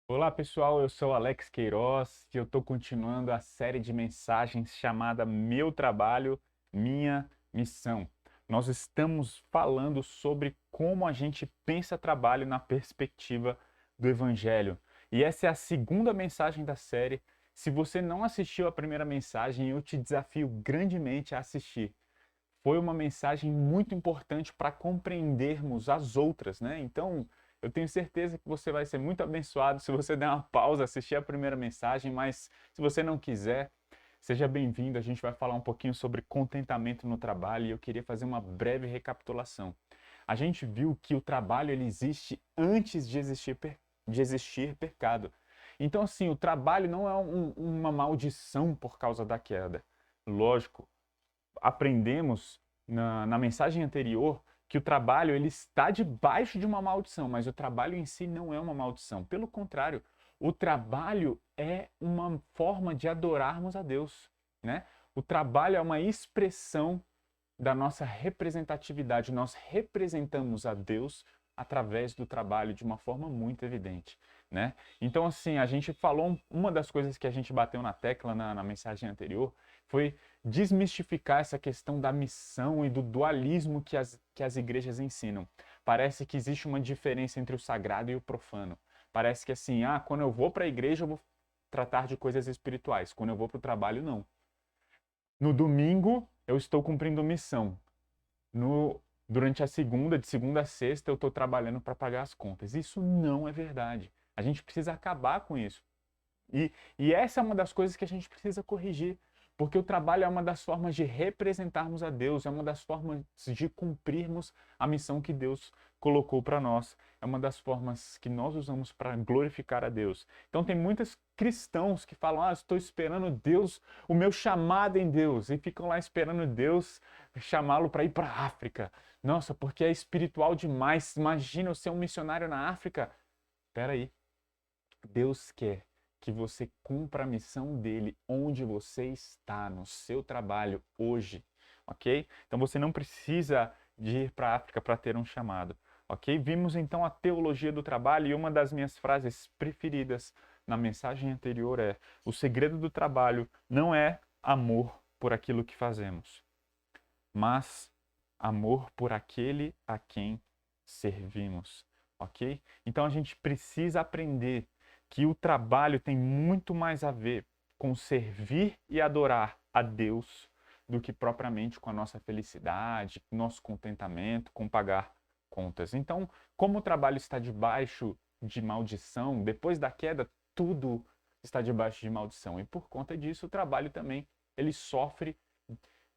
Olá pessoal, eu sou Alex Queiroz e eu estou continuando a série de mensagens chamada Meu Trabalho, Minha Missão. Nós estamos falando sobre como a gente pensa trabalho na perspectiva do Evangelho. E essa é a segunda mensagem da série. Se você não assistiu a primeira mensagem, eu te desafio grandemente a assistir. Foi uma mensagem muito importante para compreendermos as outras, né? Então, eu tenho certeza que você vai ser muito abençoado se você der uma pausa, assistir a primeira mensagem, mas se você não quiser, seja bem-vindo. A gente vai falar um pouquinho sobre contentamento no trabalho e eu queria fazer uma breve recapitulação. A gente viu que o trabalho ele existe antes de existir pecado. Então, assim, o trabalho não é uma maldição por causa da queda. Lógico, aprendemos na mensagem anterior que o trabalho ele está debaixo de uma maldição, mas o trabalho em si não é uma maldição. Pelo contrário, o trabalho é uma forma de adorarmos a Deus, né? O trabalho é uma expressão da nossa representatividade. Nós representamos a Deus através do trabalho de uma forma muito evidente, né? Então, assim, a gente falou, uma das coisas que a gente bateu na tecla na mensagem anterior foi desmistificar essa questão da missão e do dualismo que as igrejas ensinam. Parece que existe uma diferença entre o sagrado e o profano. Parece que assim, quando eu vou para a igreja eu vou tratar de coisas espirituais, quando eu vou para o trabalho, não. No domingo, eu estou cumprindo missão. No, Durante a segunda, de segunda a sexta, eu estou trabalhando para pagar as contas. Isso não é verdade. A gente precisa acabar com isso. E essa é uma das coisas que a gente precisa corrigir, porque o trabalho é uma das formas de representarmos a Deus, é uma das formas de cumprirmos a missão que Deus colocou para nós, é uma das formas que nós usamos para glorificar a Deus. Então tem muitos cristãos que falam: estou esperando Deus, o meu chamado em Deus, e ficam lá esperando Deus chamá-lo para ir para a África. Nossa, porque é espiritual demais. Imagina eu ser um missionário na África. Espera aí. Deus quer que você cumpra a missão dele onde você está, no seu trabalho hoje, ok? Então você não precisa de ir para a África para ter um chamado, ok? Vimos então a teologia do trabalho e uma das minhas frases preferidas na mensagem anterior é: o segredo do trabalho não é amor por aquilo que fazemos, mas amor por aquele a quem servimos, ok? Então a gente precisa aprender que o trabalho tem muito mais a ver com servir e adorar a Deus do que propriamente com a nossa felicidade, nosso contentamento, com pagar contas. Então, como o trabalho está debaixo de maldição, depois da queda, tudo está debaixo de maldição. E por conta disso, o trabalho também ele sofre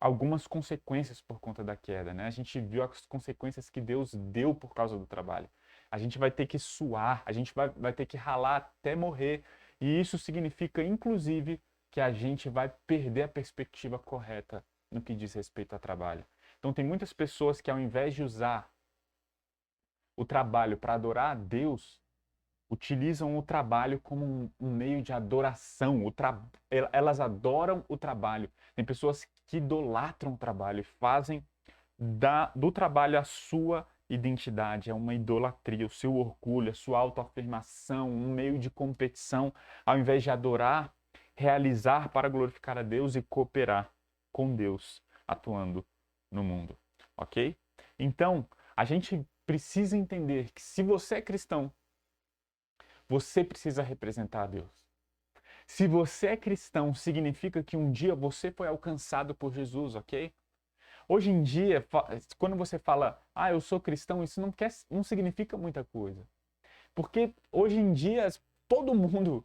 algumas consequências por conta da queda, né? A gente viu as consequências que Deus deu por causa do trabalho. A gente vai ter que suar, a gente vai ter que ralar até morrer. E isso significa, inclusive, que a gente vai perder a perspectiva correta no que diz respeito ao trabalho. Então, tem muitas pessoas que, ao invés de usar o trabalho para adorar a Deus, utilizam o trabalho como um meio de adoração. Elas adoram o trabalho. Tem pessoas que idolatram o trabalho e fazem do trabalho a sua identidade. É uma idolatria, o seu orgulho, a sua autoafirmação, um meio de competição, ao invés de adorar, realizar para glorificar a Deus e cooperar com Deus, atuando no mundo. Ok? Então, a gente precisa entender que se você é cristão, você precisa representar a Deus. Se você é cristão, significa que um dia você foi alcançado por Jesus, ok? Hoje em dia, quando você fala, eu sou cristão, isso não significa muita coisa. Porque hoje em dia, todo mundo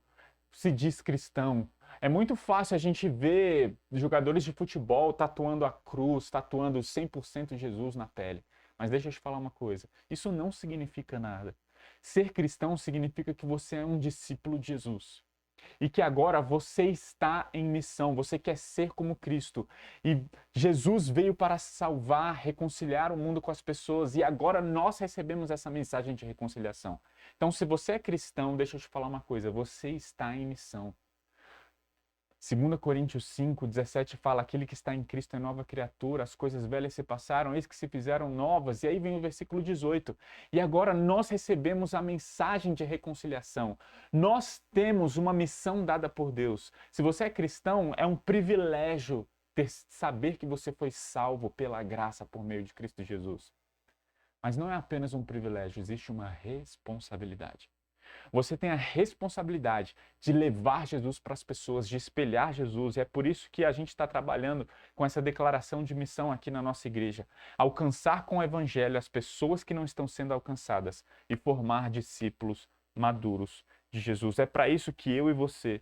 se diz cristão. É muito fácil a gente ver jogadores de futebol tatuando a cruz, tatuando 100% Jesus na pele. Mas deixa eu te falar uma coisa: isso não significa nada. Ser cristão significa que você é um discípulo de Jesus e que agora você está em missão, você quer ser como Cristo. E Jesus veio para salvar, reconciliar o mundo com as pessoas, e agora nós recebemos essa mensagem de reconciliação. Então, se você é cristão, deixa eu te falar uma coisa: você está em missão. 2 Coríntios 5, 17 fala, aquele que está em Cristo é nova criatura, as coisas velhas se passaram, eis que se fizeram novas. E aí vem o versículo 18. E agora nós recebemos a mensagem de reconciliação. Nós temos uma missão dada por Deus. Se você é cristão, é um privilégio saber que você foi salvo pela graça por meio de Cristo Jesus. Mas não é apenas um privilégio, existe uma responsabilidade. Você tem a responsabilidade de levar Jesus para as pessoas, de espelhar Jesus. E é por isso que a gente está trabalhando com essa declaração de missão aqui na nossa igreja. Alcançar com o evangelho as pessoas que não estão sendo alcançadas e formar discípulos maduros de Jesus. É para isso que eu e você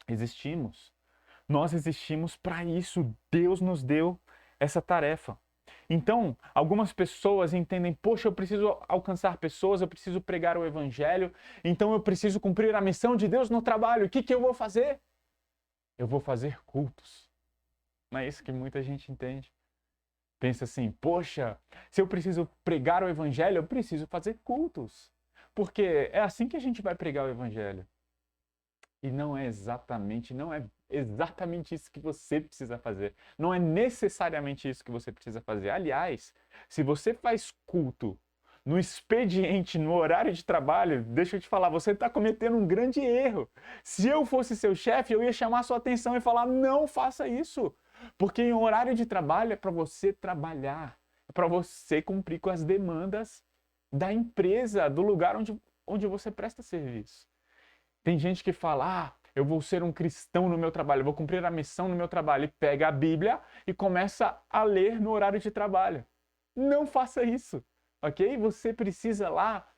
existimos. Nós existimos para isso. Deus nos deu essa tarefa. Então, algumas pessoas entendem, poxa, eu preciso alcançar pessoas, eu preciso pregar o evangelho, então eu preciso cumprir a missão de Deus no trabalho. O que eu vou fazer? Eu vou fazer cultos. Não é isso que muita gente entende. Pensa assim, poxa, se eu preciso pregar o evangelho, eu preciso fazer cultos. Porque é assim que a gente vai pregar o evangelho. E não é exatamente isso que você precisa fazer. Não é necessariamente isso que você precisa fazer. Aliás, se você faz culto no expediente, no horário de trabalho, deixa eu te falar, você está cometendo um grande erro. Se eu fosse seu chefe, eu ia chamar sua atenção e falar, não faça isso. Porque em horário de trabalho é para você trabalhar, é para você cumprir com as demandas da empresa, do lugar onde você presta serviço. Tem gente que fala, eu vou ser um cristão no meu trabalho, eu vou cumprir a missão no meu trabalho, e pega a Bíblia e começa a ler no horário de trabalho. Não faça isso, ok? Você precisa lá,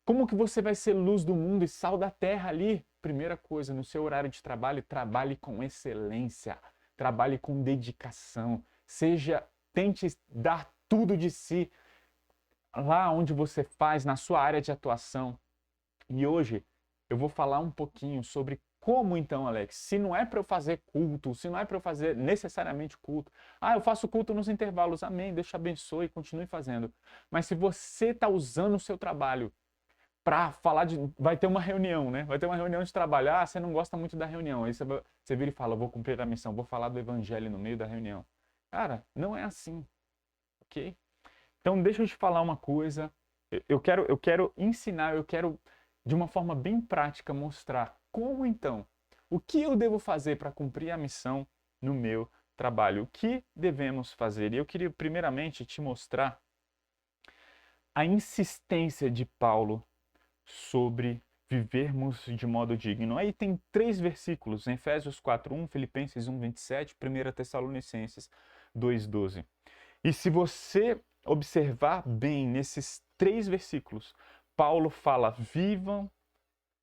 como que você vai ser luz do mundo e sal da terra ali? Primeira coisa, no seu horário de trabalho, trabalhe com excelência, trabalhe com dedicação, tente dar tudo de si lá onde você faz, na sua área de atuação. E hoje, eu vou falar um pouquinho sobre como então, Alex, se não é para eu fazer culto, se não é para eu fazer necessariamente culto, eu faço culto nos intervalos, amém, Deus te abençoe, continue fazendo. Mas se você está usando o seu trabalho para falar vai ter uma reunião, né? Vai ter uma reunião de trabalho, você não gosta muito da reunião, aí você vira e fala, vou cumprir a missão, vou falar do evangelho no meio da reunião. Cara, não é assim, ok? Então deixa eu te falar uma coisa, eu quero ensinar, eu quero de uma forma bem prática mostrar como então, o que eu devo fazer para cumprir a missão no meu trabalho, o que devemos fazer. E eu queria primeiramente te mostrar a insistência de Paulo sobre vivermos de modo digno. Aí tem 3 versículos, em Efésios 4:1, Filipenses 1:27, 1 Tessalonicenses 2:12. E se você observar bem nesses 3 versículos, Paulo fala, vivam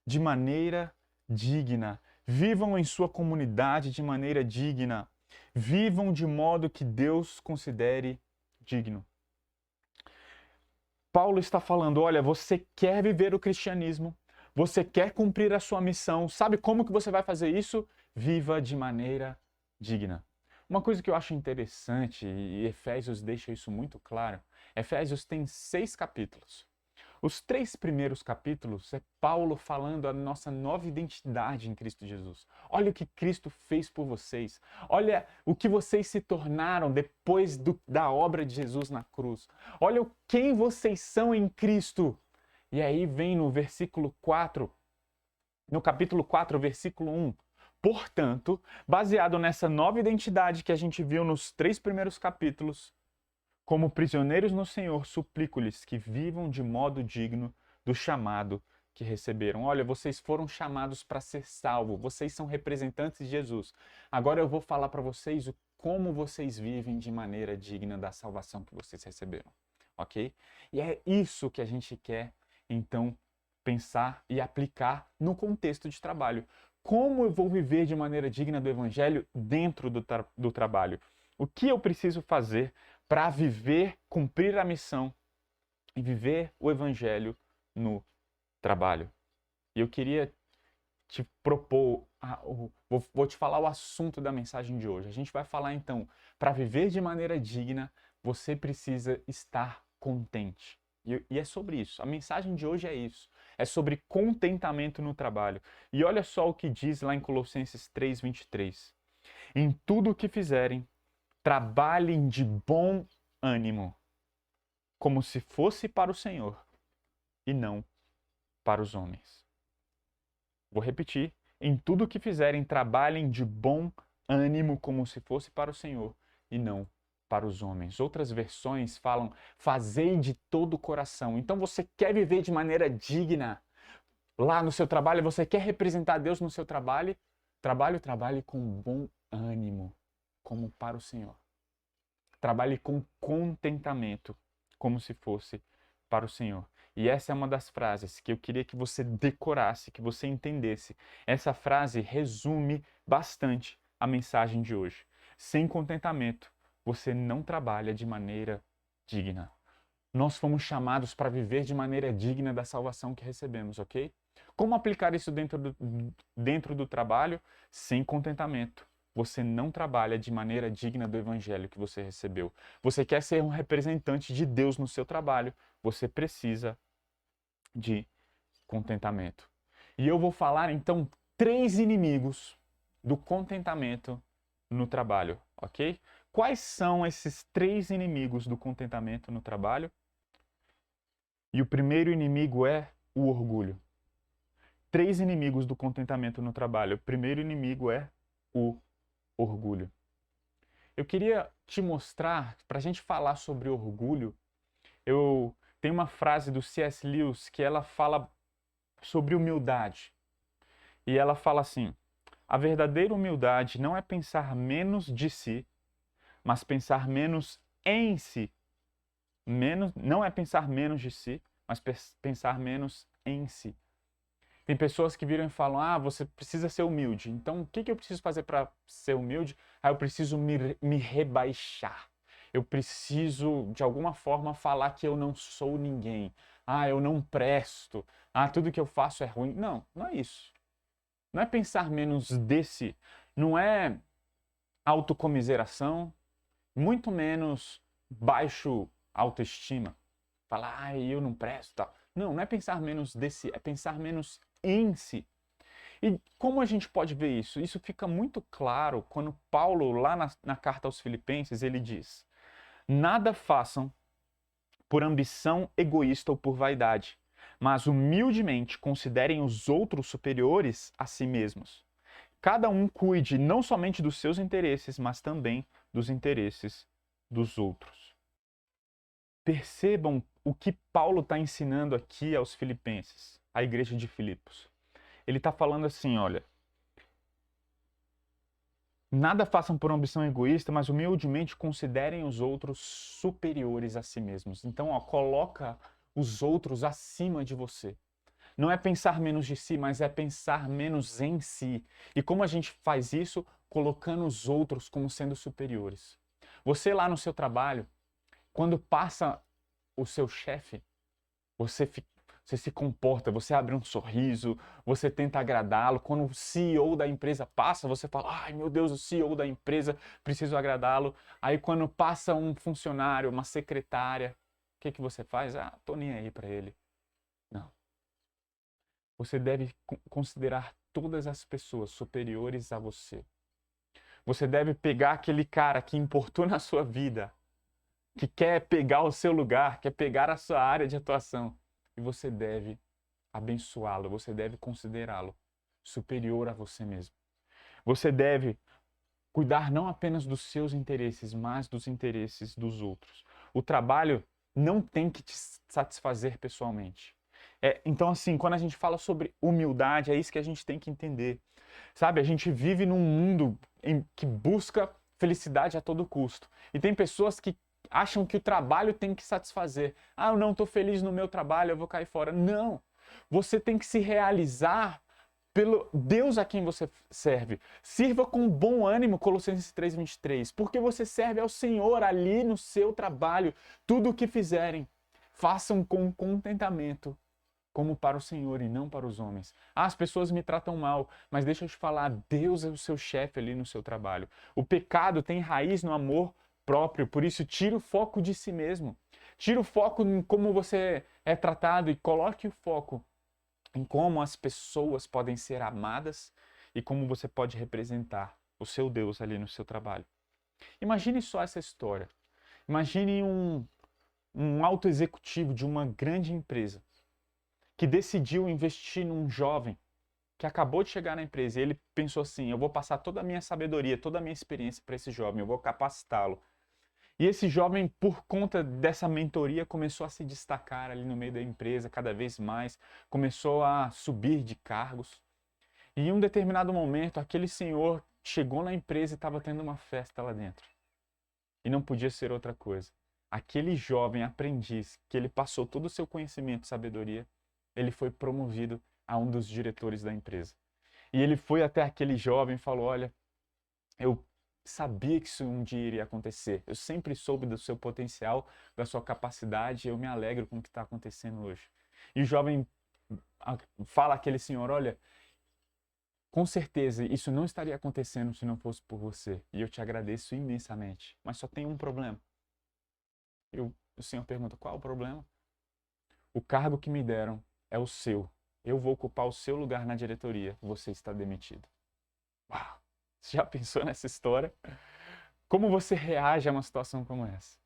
de maneira digna, vivam em sua comunidade de maneira digna, vivam de modo que Deus considere digno. Paulo está falando, olha, você quer viver o cristianismo, você quer cumprir a sua missão, sabe como que você vai fazer isso? Viva de maneira digna. Uma coisa que eu acho interessante, e Efésios deixa isso muito claro, Efésios tem 6 capítulos. Os 3 primeiros capítulos é Paulo falando a nossa nova identidade em Cristo Jesus. Olha o que Cristo fez por vocês. Olha o que vocês se tornaram depois da obra de Jesus na cruz. Olha quem vocês são em Cristo. E aí vem no versículo 4, no capítulo 4, versículo 1. Portanto, baseado nessa nova identidade que a gente viu nos 3 primeiros capítulos, como prisioneiros no Senhor, suplico-lhes que vivam de modo digno do chamado que receberam. Olha, vocês foram chamados para ser salvos, vocês são representantes de Jesus. Agora eu vou falar para vocês como vocês vivem de maneira digna da salvação que vocês receberam, ok? E é isso que a gente quer, então, pensar e aplicar no contexto de trabalho. Como eu vou viver de maneira digna do Evangelho dentro do trabalho? O que eu preciso fazer para viver, cumprir a missão e viver o Evangelho no trabalho? E eu queria te propor, vou te falar o assunto da mensagem de hoje. A gente vai falar então, para viver de maneira digna, você precisa estar contente. E é sobre isso. A mensagem de hoje é isso. é sobre contentamento no trabalho. E olha só o que diz lá em Colossenses 3:23. Em tudo o que fizerem, trabalhem de bom ânimo, como se fosse para o Senhor e não para os homens. Vou repetir. Em tudo o que fizerem, trabalhem de bom ânimo, como se fosse para o Senhor e não para os homens. Outras versões falam, fazei de todo o coração. Então você quer viver de maneira digna lá no seu trabalho, você quer representar Deus no seu trabalho, trabalhe com bom ânimo, como para o Senhor. Trabalhe com contentamento, como se fosse para o Senhor. E essa é uma das frases que eu queria que você decorasse, que você entendesse. Essa frase resume bastante a mensagem de hoje. Sem contentamento, você não trabalha de maneira digna. Nós fomos chamados para viver de maneira digna da salvação que recebemos, ok? Como aplicar isso dentro do trabalho? Sem contentamento. Você não trabalha de maneira digna do evangelho que você recebeu. Você quer ser um representante de Deus no seu trabalho, você precisa de contentamento. E eu vou falar então 3 inimigos do contentamento no trabalho, ok? Quais são esses 3 inimigos do contentamento no trabalho? E o primeiro inimigo é o orgulho. 3 inimigos do contentamento no trabalho. O primeiro inimigo é o orgulho. Eu queria te mostrar, para a gente falar sobre orgulho, eu tenho uma frase do C.S. Lewis que ela fala sobre humildade. E ela fala assim: a verdadeira humildade não é pensar menos de si, mas pensar menos em si. Não é pensar menos de si, mas pensar menos em si. Tem pessoas que viram e falam, você precisa ser humilde. Então, o que eu preciso fazer para ser humilde? Eu preciso me rebaixar. Eu preciso, de alguma forma, falar que eu não sou ninguém. Eu não presto. Tudo que eu faço é ruim. Não, não é isso. Não é pensar menos de si. Não é autocomiseração, muito menos baixo autoestima. Falar, eu não presto, tal. Não é pensar menos de si, é pensar menos em si. E como a gente pode ver isso? Isso fica muito claro quando Paulo, lá na carta aos Filipenses, ele diz: nada façam por ambição egoísta ou por vaidade, mas humildemente considerem os outros superiores a si mesmos. Cada um cuide não somente dos seus interesses, mas também dos interesses dos outros. Percebam o que Paulo está ensinando aqui aos filipenses, à igreja de Filipos. Ele está falando assim, olha, nada façam por ambição egoísta, mas humildemente considerem os outros superiores a si mesmos. Então, coloca os outros acima de você. Não é pensar menos de si, mas é pensar menos em si. E como a gente faz isso? Colocando os outros como sendo superiores. Você lá no seu trabalho, quando passa o seu chefe, você se comporta, você abre um sorriso, você tenta agradá-lo. Quando o CEO da empresa passa, você fala, ai meu Deus, o CEO da empresa, preciso agradá-lo. Aí quando passa um funcionário, uma secretária, o que você faz? Tô nem aí para ele. Não. Você deve considerar todas as pessoas superiores a você. Você deve pegar aquele cara que importuna a sua vida, que quer pegar o seu lugar, quer pegar a sua área de atuação. E você deve abençoá-lo, você deve considerá-lo superior a você mesmo. Você deve cuidar não apenas dos seus interesses, mas dos interesses dos outros. O trabalho não tem que te satisfazer pessoalmente. Então, assim, quando a gente fala sobre humildade, é isso que a gente tem que entender. Sabe, a gente vive num mundo que busca felicidade a todo custo. E tem pessoas que acham que o trabalho tem que satisfazer. Eu não estou feliz no meu trabalho, eu vou cair fora. Não! Você tem que se realizar pelo Deus a quem você serve. Sirva com bom ânimo, Colossenses 3:23, porque você serve ao Senhor ali no seu trabalho. Tudo o que fizerem, façam com contentamento, como para o Senhor e não para os homens. As pessoas me tratam mal, mas deixa eu te falar, Deus é o seu chefe ali no seu trabalho. O pecado tem raiz no amor próprio, por isso tira o foco de si mesmo. Tira o foco em como você é tratado e coloque o foco em como as pessoas podem ser amadas e como você pode representar o seu Deus ali no seu trabalho. Imagine só essa história. Imagine um alto executivo de uma grande empresa que decidiu investir num jovem que acabou de chegar na empresa e ele pensou assim: eu vou passar toda a minha sabedoria, toda a minha experiência para esse jovem, eu vou capacitá-lo. E esse jovem, por conta dessa mentoria, começou a se destacar ali no meio da empresa cada vez mais, começou a subir de cargos. E em um determinado momento, aquele senhor chegou na empresa e estava tendo uma festa lá dentro. E não podia ser outra coisa. Aquele jovem aprendiz, que ele passou todo o seu conhecimento e sabedoria, ele foi promovido a um dos diretores da empresa. E ele foi até aquele jovem e falou: olha, eu sabia que isso um dia iria acontecer. Eu sempre soube do seu potencial, da sua capacidade, e eu me alegro com o que está acontecendo hoje. E o jovem fala àquele senhor: olha, com certeza isso não estaria acontecendo se não fosse por você. E eu te agradeço imensamente. Mas só tem um problema. E o senhor pergunta: qual é o problema? O cargo que me deram é o seu. Eu vou ocupar o seu lugar na diretoria. Você está demitido. Uau! Você já pensou nessa história? Como você reage a uma situação como essa?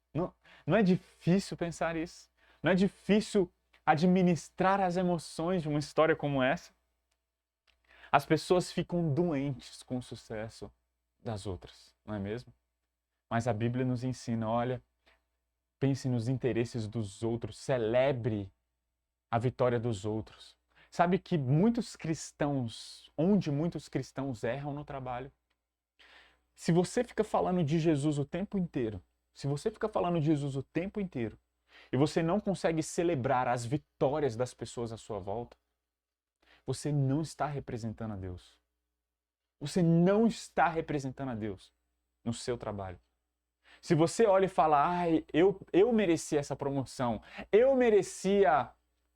Não é difícil pensar isso? Não é difícil administrar as emoções de uma história como essa? As pessoas ficam doentes com o sucesso das outras, não é mesmo? Mas a Bíblia nos ensina: olha, pense nos interesses dos outros, celebre a vitória dos outros. Sabe que onde muitos cristãos erram no trabalho? Se você fica falando de Jesus o tempo inteiro, e você não consegue celebrar as vitórias das pessoas à sua volta, você não está representando a Deus. Você não está representando a Deus no seu trabalho. Se você olha e fala: eu merecia essa promoção, eu merecia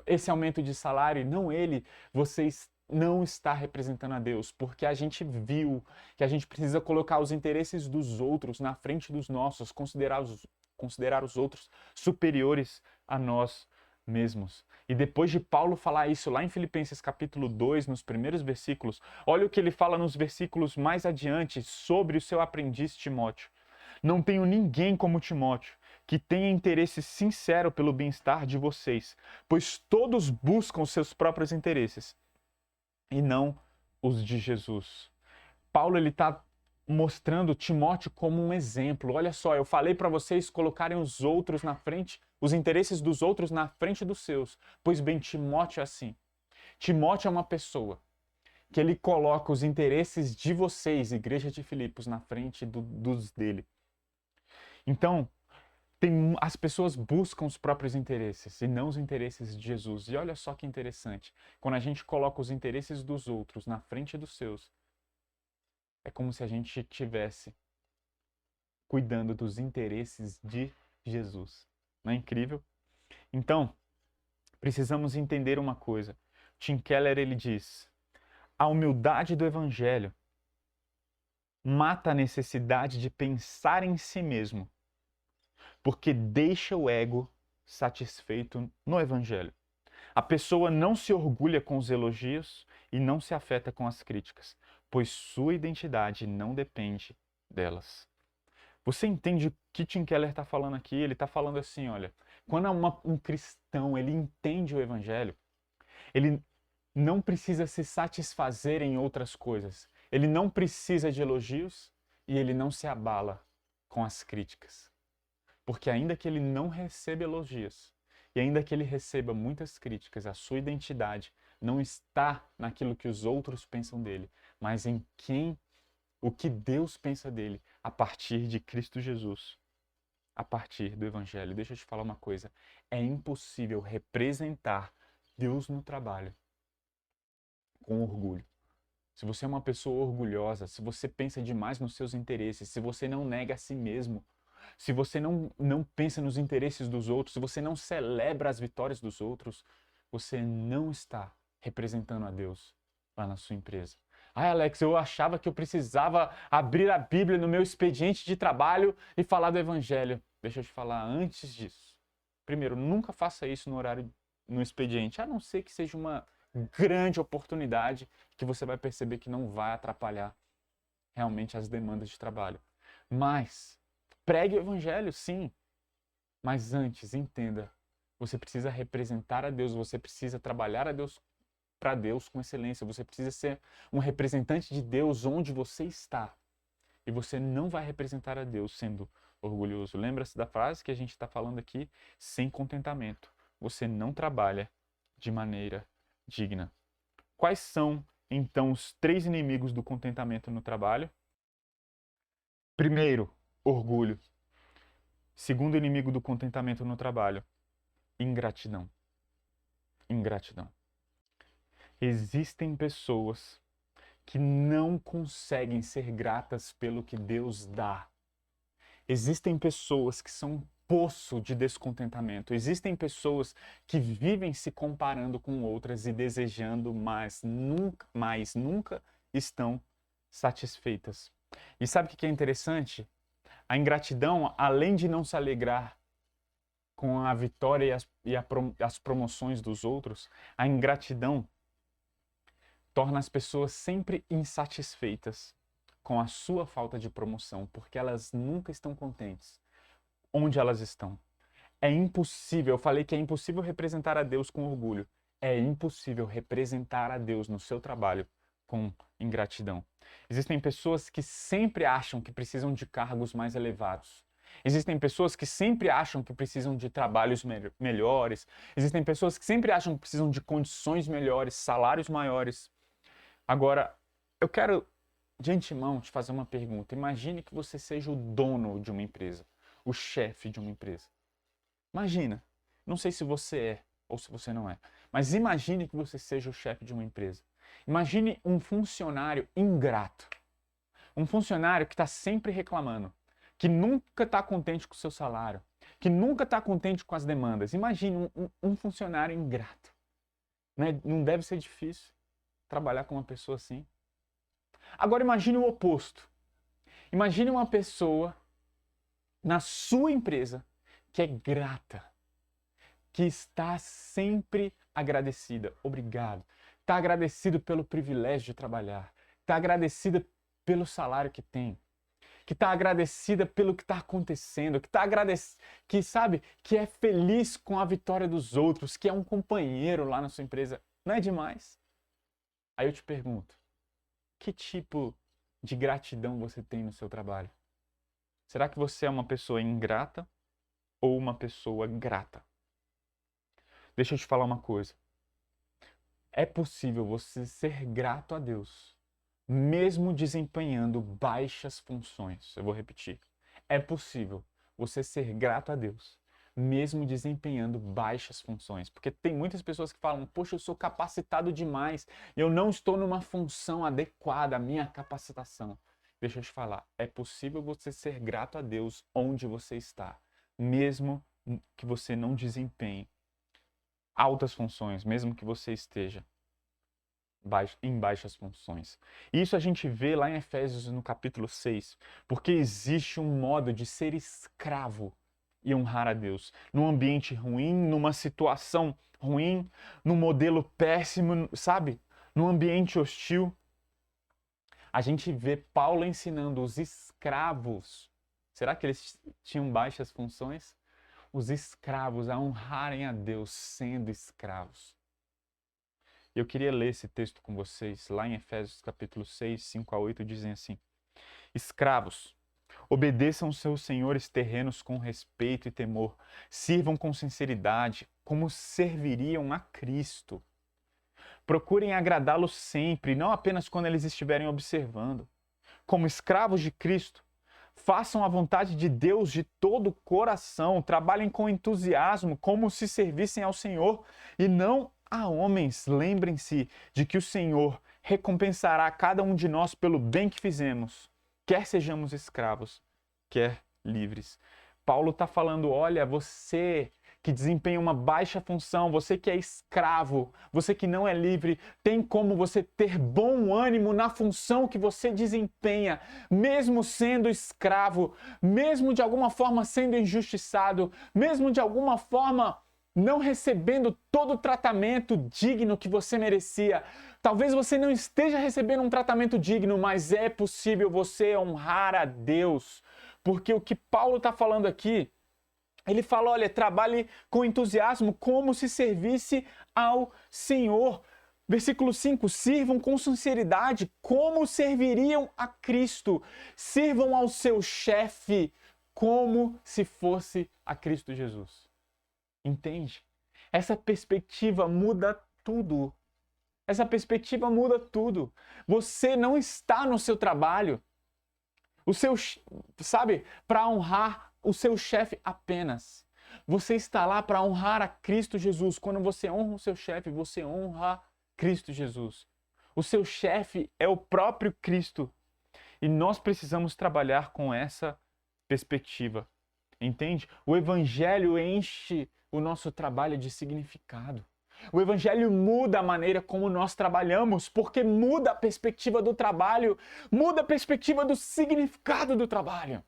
esse aumento de salário, e não ele, você não está representando a Deus, porque a gente viu que a gente precisa colocar os interesses dos outros na frente dos nossos, considerar os outros superiores a nós mesmos. E depois de Paulo falar isso lá em Filipenses capítulo 2, nos primeiros versículos, olha o que ele fala nos versículos mais adiante sobre o seu aprendiz Timóteo. Não tenho ninguém como Timóteo, que tenha interesse sincero pelo bem-estar de vocês, pois todos buscam seus próprios interesses e não os de Jesus. Paulo está mostrando Timóteo como um exemplo. Olha só, eu falei para vocês colocarem os outros na frente, os interesses dos outros na frente dos seus. Pois bem, Timóteo é assim. Timóteo é uma pessoa que ele coloca os interesses de vocês, igreja de Filipos, na frente dos dele. Então, as pessoas buscam os próprios interesses e não os interesses de Jesus. E olha só que interessante. Quando a gente coloca os interesses dos outros na frente dos seus, é como se a gente estivesse cuidando dos interesses de Jesus. Não é incrível? Então, precisamos entender uma coisa. Tim Keller, ele diz: a humildade do evangelho mata a necessidade de pensar em si mesmo, porque deixa o ego satisfeito no evangelho. A pessoa não se orgulha com os elogios e não se afeta com as críticas, pois sua identidade não depende delas. Você entende o que Tim Keller está falando aqui? Ele está falando assim: olha, quando um cristão ele entende o evangelho, ele não precisa se satisfazer em outras coisas. Ele não precisa de elogios e ele não se abala com as críticas. Porque ainda que ele não receba elogios e ainda que ele receba muitas críticas, a sua identidade não está naquilo que os outros pensam dele, mas em o que Deus pensa dele a partir de Cristo Jesus, a partir do Evangelho. Deixa eu te falar uma coisa: é impossível representar Deus no trabalho com orgulho. Se você é uma pessoa orgulhosa, se você pensa demais nos seus interesses, se você não nega a si mesmo, se você não pensa nos interesses dos outros, se você não celebra as vitórias dos outros, você não está representando a Deus lá na sua empresa. Alex, eu achava que eu precisava abrir a Bíblia no meu expediente de trabalho e falar do Evangelho. Deixa eu te falar antes disso. Primeiro, nunca faça isso no expediente, a não ser que seja uma grande oportunidade que você vai perceber que não vai atrapalhar realmente as demandas de trabalho. Mas pregue o evangelho, sim. Mas antes, entenda, você precisa representar a Deus, você precisa trabalhar a Deus para Deus com excelência, você precisa ser um representante de Deus onde você está. E você não vai representar a Deus sendo orgulhoso. Lembra-se da frase que a gente está falando aqui? Sem contentamento. Você não trabalha de maneira digna. Quais são, então, os 3 inimigos do contentamento no trabalho? Primeiro, orgulho. Segundo inimigo do contentamento no trabalho, ingratidão. Ingratidão. Existem pessoas que não conseguem ser gratas pelo que Deus dá. Existem pessoas que são um poço de descontentamento. Existem pessoas que vivem se comparando com outras e desejando, mas nunca estão satisfeitas. E sabe o que é interessante? A ingratidão, além de não se alegrar com a vitória e as promoções dos outros, a ingratidão torna as pessoas sempre insatisfeitas com a sua falta de promoção, porque elas nunca estão contentes onde elas estão. É impossível, eu falei que é impossível representar a Deus com orgulho. É impossível representar a Deus no seu trabalho com ingratidão. Existem pessoas que sempre acham que precisam de cargos mais elevados. Existem pessoas que sempre acham que precisam de trabalhos melhores. Existem pessoas que sempre acham que precisam de condições melhores, salários maiores. Agora, eu quero de antemão te fazer uma pergunta. Imagine que você seja o dono de uma empresa, o chefe de uma empresa. Imagina, não sei se você é ou se você não é, mas imagine que você seja o chefe de uma empresa. Imagine um funcionário ingrato, um funcionário que está sempre reclamando, que nunca está contente com o seu salário, que nunca está contente com as demandas. Imagine um funcionário ingrato. Não deve ser difícil trabalhar com uma pessoa assim. Agora imagine o oposto. Imagine uma pessoa na sua empresa que é grata, que está sempre agradecida. Obrigado. Está agradecido pelo privilégio de trabalhar. Está agradecida pelo salário que tem. Que está agradecida pelo que está acontecendo. Que sabe, que é feliz com a vitória dos outros. Que é um companheiro lá na sua empresa. Não é demais? Aí eu te pergunto, que tipo de gratidão você tem no seu trabalho? Será que você é uma pessoa ingrata ou uma pessoa grata? Deixa eu te falar uma coisa. É possível você ser grato a Deus, mesmo desempenhando baixas funções. Eu vou repetir. É possível você ser grato a Deus, mesmo desempenhando baixas funções. Porque tem muitas pessoas que falam, poxa, eu sou capacitado demais, eu não estou numa função adequada à minha capacitação. Deixa eu te falar, é possível você ser grato a Deus onde você está, mesmo que você não desempenhe altas funções, mesmo que você esteja em baixas funções. Isso a gente vê lá em Efésios no capítulo 6, porque existe um modo de ser escravo e honrar a Deus. Num ambiente ruim, numa situação ruim, num modelo péssimo, sabe? Num ambiente hostil. A gente vê Paulo ensinando os escravos. Será que eles tinham baixas funções? Os escravos a honrarem a Deus sendo escravos. Eu queria ler esse texto com vocês. Lá em Efésios capítulo 6, 5 a 8, dizem assim: Escravos, obedeçam seus senhores terrenos com respeito e temor. Sirvam com sinceridade, como serviriam a Cristo. Procurem agradá-lo sempre, não apenas quando eles estiverem observando. Como escravos de Cristo, façam a vontade de Deus de todo o coração, trabalhem com entusiasmo, como se servissem ao Senhor e não a homens. Lembrem-se de que o Senhor recompensará cada um de nós pelo bem que fizemos, quer sejamos escravos, quer livres. Paulo está falando, olha, você que desempenha uma baixa função, você que é escravo, você que não é livre, tem como você ter bom ânimo na função que você desempenha, mesmo sendo escravo, mesmo de alguma forma sendo injustiçado, mesmo de alguma forma não recebendo todo o tratamento digno que você merecia. Talvez você não esteja recebendo um tratamento digno, mas é possível você honrar a Deus. Porque o que Paulo está falando aqui, ele fala, olha, trabalhe com entusiasmo como se servisse ao Senhor. Versículo 5, sirvam com sinceridade como serviriam a Cristo. Sirvam ao seu chefe como se fosse a Cristo Jesus. Entende? Essa perspectiva muda tudo. Essa perspectiva muda tudo. Você não está no seu trabalho, para honrar o seu chefe apenas. Você está lá para honrar a Cristo Jesus. Quando você honra o seu chefe, você honra Cristo Jesus. O seu chefe é o próprio Cristo. E nós precisamos trabalhar com essa perspectiva. Entende? O Evangelho enche o nosso trabalho de significado. O Evangelho muda a maneira como nós trabalhamos, porque muda a perspectiva do trabalho, muda a perspectiva do significado do trabalho.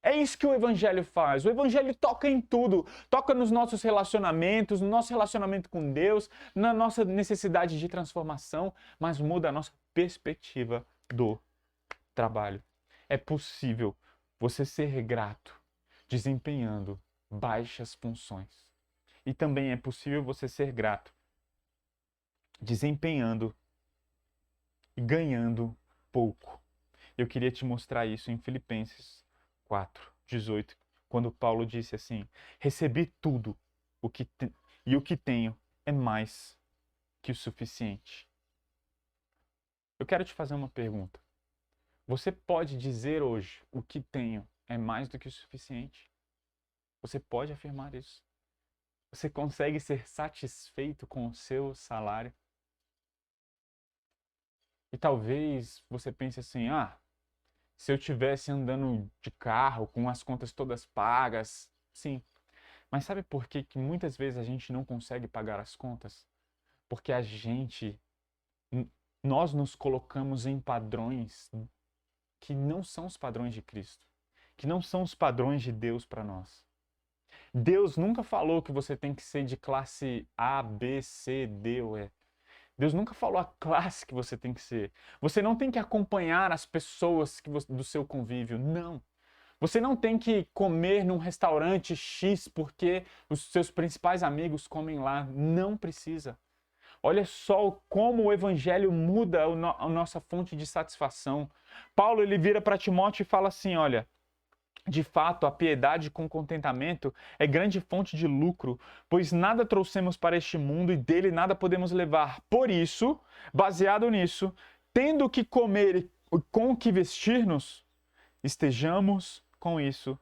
É isso que o Evangelho faz. O Evangelho toca em tudo. Toca nos nossos relacionamentos, no nosso relacionamento com Deus, na nossa necessidade de transformação, mas muda a nossa perspectiva do trabalho. É possível você ser grato desempenhando baixas funções. E também é possível você ser grato desempenhando e ganhando pouco. Eu queria te mostrar isso em Filipenses 4:18, quando Paulo disse assim: recebi tudo e o que tenho é mais que o suficiente. Eu quero te fazer uma pergunta. Você pode dizer hoje o que tenho é mais do que o suficiente? Você pode afirmar isso? Você consegue ser satisfeito com o seu salário? E talvez você pense assim, se eu tivesse andando de carro, com as contas todas pagas, sim. Mas sabe por que muitas vezes a gente não consegue pagar as contas? Porque nós nos colocamos em padrões que não são os padrões de Cristo, que não são os padrões de Deus para nós. Deus nunca falou que você tem que ser de classe A, B, C, D ou E. Deus nunca falou a classe que você tem que ser. Você não tem que acompanhar as pessoas do seu convívio. Não. Você não tem que comer num restaurante X porque os seus principais amigos comem lá. Não precisa. Olha só como o evangelho muda a nossa fonte de satisfação. Paulo ele vira para Timóteo e fala assim, olha, de fato, a piedade com contentamento é grande fonte de lucro, pois nada trouxemos para este mundo e dele nada podemos levar. Por isso, baseado nisso, tendo o que comer e com o que vestir-nos, estejamos com isso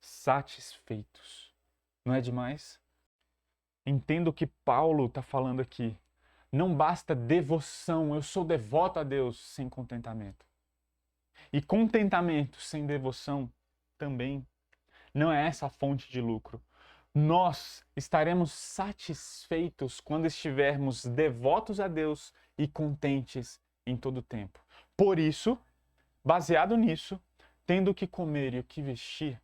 satisfeitos. Não é demais? Entendo o que Paulo está falando aqui. Não basta devoção, eu sou devoto a Deus sem contentamento. E contentamento sem devoção também não é essa a fonte de lucro. Nós estaremos satisfeitos quando estivermos devotos a Deus e contentes em todo o tempo. Por isso, baseado nisso, tendo o que comer e o que vestir,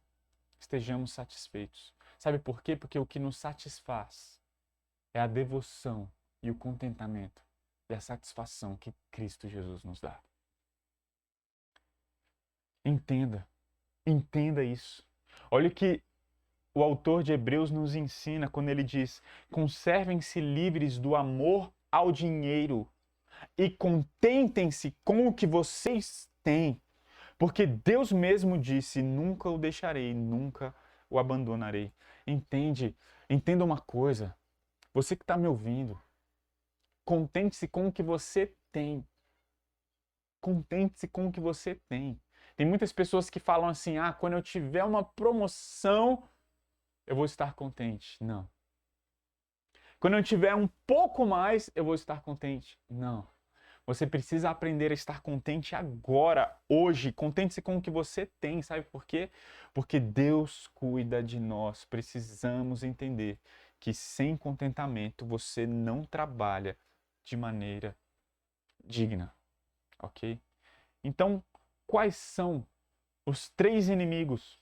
estejamos satisfeitos. Sabe por quê? Porque o que nos satisfaz é a devoção e o contentamento e a satisfação que Cristo Jesus nos dá. Entenda isso. Olha o que o autor de Hebreus nos ensina quando ele diz: conservem-se livres do amor ao dinheiro e contentem-se com o que vocês têm, porque Deus mesmo disse: nunca o deixarei, nunca o abandonarei. Entenda uma coisa, você que está me ouvindo, contente-se com o que você tem. Contente-se com o que você tem. Tem muitas pessoas que falam assim, quando eu tiver uma promoção, eu vou estar contente. Não. Quando eu tiver um pouco mais, eu vou estar contente. Não. Você precisa aprender a estar contente agora, hoje. Contente-se com o que você tem. Sabe por quê? Porque Deus cuida de nós. Precisamos entender que sem contentamento você não trabalha de maneira digna. Ok? Então, quais são os 3 inimigos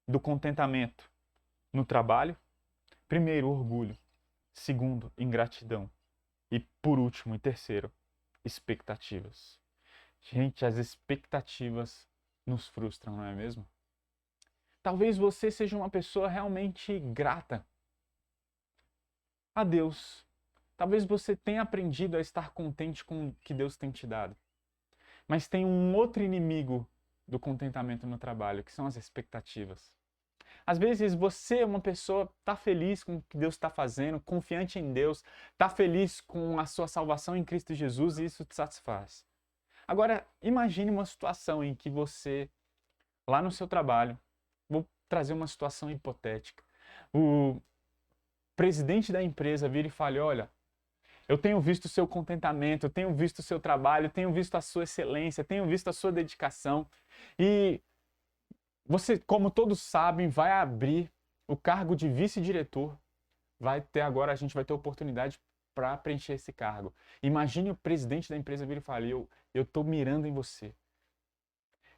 do contentamento no trabalho, Primeiro, orgulho. Segundo, ingratidão. E por último e terceiro, expectativas. Gente, as expectativas nos frustram, não é mesmo? Talvez você seja uma pessoa realmente grata a Deus. Talvez você tenha aprendido a estar contente com o que Deus tem te dado. Mas tem um outro inimigo do contentamento no trabalho, que são as expectativas. Às vezes você é uma pessoa, está feliz com o que Deus está fazendo, confiante em Deus, está feliz com a sua salvação em Cristo Jesus e isso te satisfaz. Agora, imagine uma situação em que você, lá no seu trabalho, vou trazer uma situação hipotética, o presidente da empresa vira e fala, olha, eu tenho visto o seu contentamento, eu tenho visto o seu trabalho, eu tenho visto a sua excelência, eu tenho visto a sua dedicação e você, como todos sabem, vai abrir o cargo de vice-diretor. A gente vai ter oportunidade para preencher esse cargo. Imagine o presidente da empresa vir e falar, eu estou mirando em você.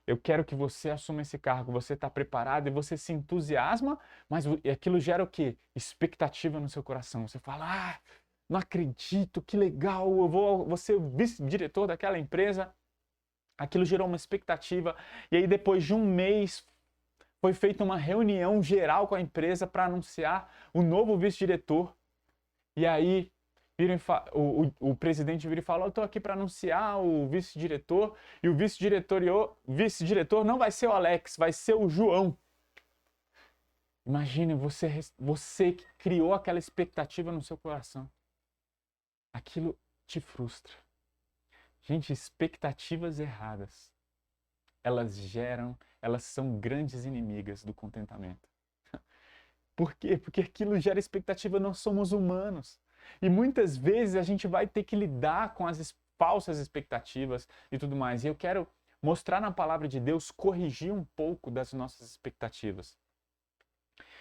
Eu quero que você assuma esse cargo. Você está preparado e você se entusiasma, mas aquilo gera o quê? Expectativa no seu coração. Você fala, não acredito, que legal, vou ser o vice-diretor daquela empresa. Aquilo gerou uma expectativa. E aí depois de um mês foi feita uma reunião geral com a empresa para anunciar o novo vice-diretor. E aí o presidente vira e fala, eu estou aqui para anunciar o vice-diretor, e o vice-diretor não vai ser o Alex, vai ser o João. Imagine você que criou aquela expectativa no seu coração. Aquilo te frustra. Gente, expectativas erradas, elas são grandes inimigas do contentamento. Por quê? Porque aquilo gera expectativa, nós somos humanos. E muitas vezes a gente vai ter que lidar com as falsas expectativas e tudo mais. E eu quero mostrar na palavra de Deus, corrigir um pouco das nossas expectativas.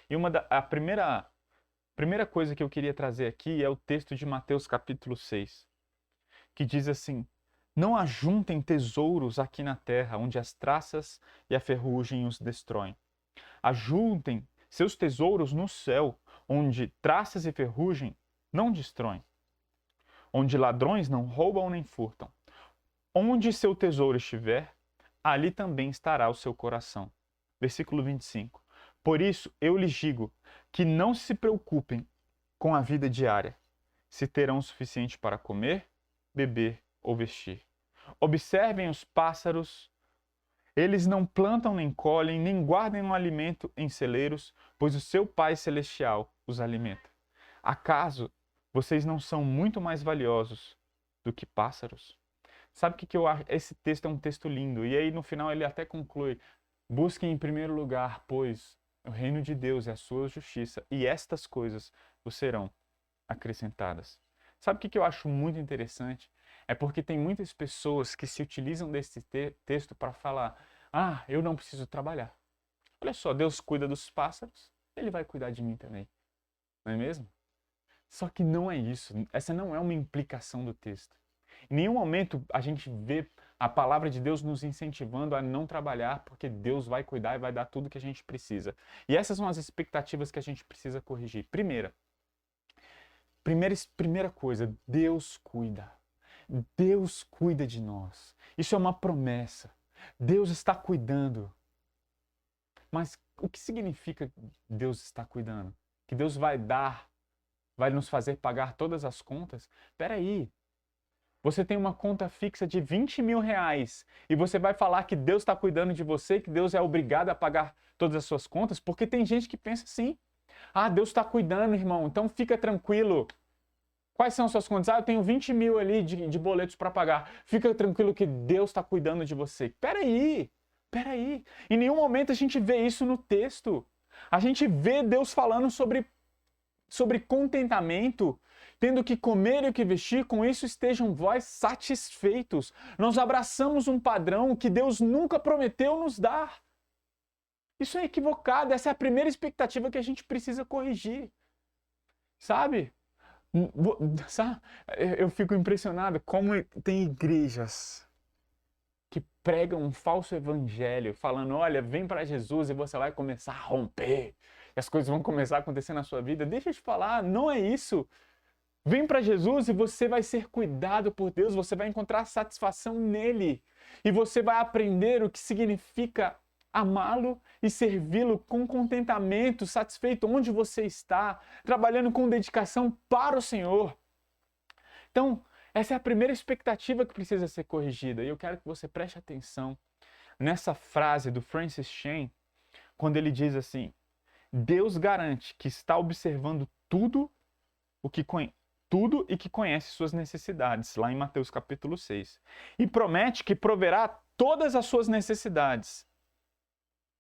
E a primeira coisa que eu queria trazer aqui é o texto de Mateus capítulo 6, que diz assim, não ajuntem tesouros aqui na terra, onde as traças e a ferrugem os destroem. Ajuntem seus tesouros no céu, onde traças e ferrugem não destroem, onde ladrões não roubam nem furtam. Onde seu tesouro estiver, ali também estará o seu coração. Versículo 25. Por isso eu lhes digo que não se preocupem com a vida diária, se terão o suficiente para comer, beber ou vestir. Observem os pássaros, eles não plantam nem colhem, nem guardam um alimento em celeiros, pois o seu Pai Celestial os alimenta. Acaso vocês não são muito mais valiosos do que pássaros? Sabe o que eu acho? Esse texto é um texto lindo. E aí no final ele até conclui, busquem em primeiro lugar, pois, o reino de Deus e a sua justiça, e estas coisas vos serão acrescentadas. Sabe o que eu acho muito interessante? É porque tem muitas pessoas que se utilizam desse texto para falar, eu não preciso trabalhar. Olha só, Deus cuida dos pássaros, Ele vai cuidar de mim também. Não é mesmo? Só que não é isso. Essa não é uma implicação do texto. Em nenhum momento a gente vê a palavra de Deus nos incentivando a não trabalhar, porque Deus vai cuidar e vai dar tudo que a gente precisa. E essas são as expectativas que a gente precisa corrigir. Primeira coisa, Deus cuida. Deus cuida de nós. Isso é uma promessa. Deus está cuidando. Mas o que significa Deus está cuidando? Que Deus vai nos fazer pagar todas as contas? Espera aí. Você tem uma conta fixa de 20 mil reais e você vai falar que Deus está cuidando de você, que Deus é obrigado a pagar todas as suas contas? Porque tem gente que pensa assim. Deus está cuidando, irmão, então fica tranquilo. Quais são as suas contas? Eu tenho 20 mil ali de boletos para pagar. Fica tranquilo que Deus está cuidando de você. Peraí. Em nenhum momento a gente vê isso no texto. A gente vê Deus falando sobre contentamento, tendo que comer e o que vestir, com isso estejam vós satisfeitos. Nós abraçamos um padrão que Deus nunca prometeu nos dar. Isso é equivocado, essa é a primeira expectativa que a gente precisa corrigir. Sabe? Eu fico impressionado como tem igrejas que pregam um falso evangelho, falando, olha, vem para Jesus e você vai começar a romper. e as coisas vão começar a acontecer na sua vida. Deixa eu te falar, não é isso. Vem para Jesus e você vai ser cuidado por Deus, você vai encontrar satisfação nele. E você vai aprender o que significa amá-lo e servi-lo com contentamento, satisfeito onde você está, trabalhando com dedicação para o Senhor. Então, essa é a primeira expectativa que precisa ser corrigida. E eu quero que você preste atenção nessa frase do Francis Chan, quando ele diz assim: Deus garante que está observando tudo e que conhece suas necessidades, lá em Mateus capítulo 6. E promete que proverá todas as suas necessidades.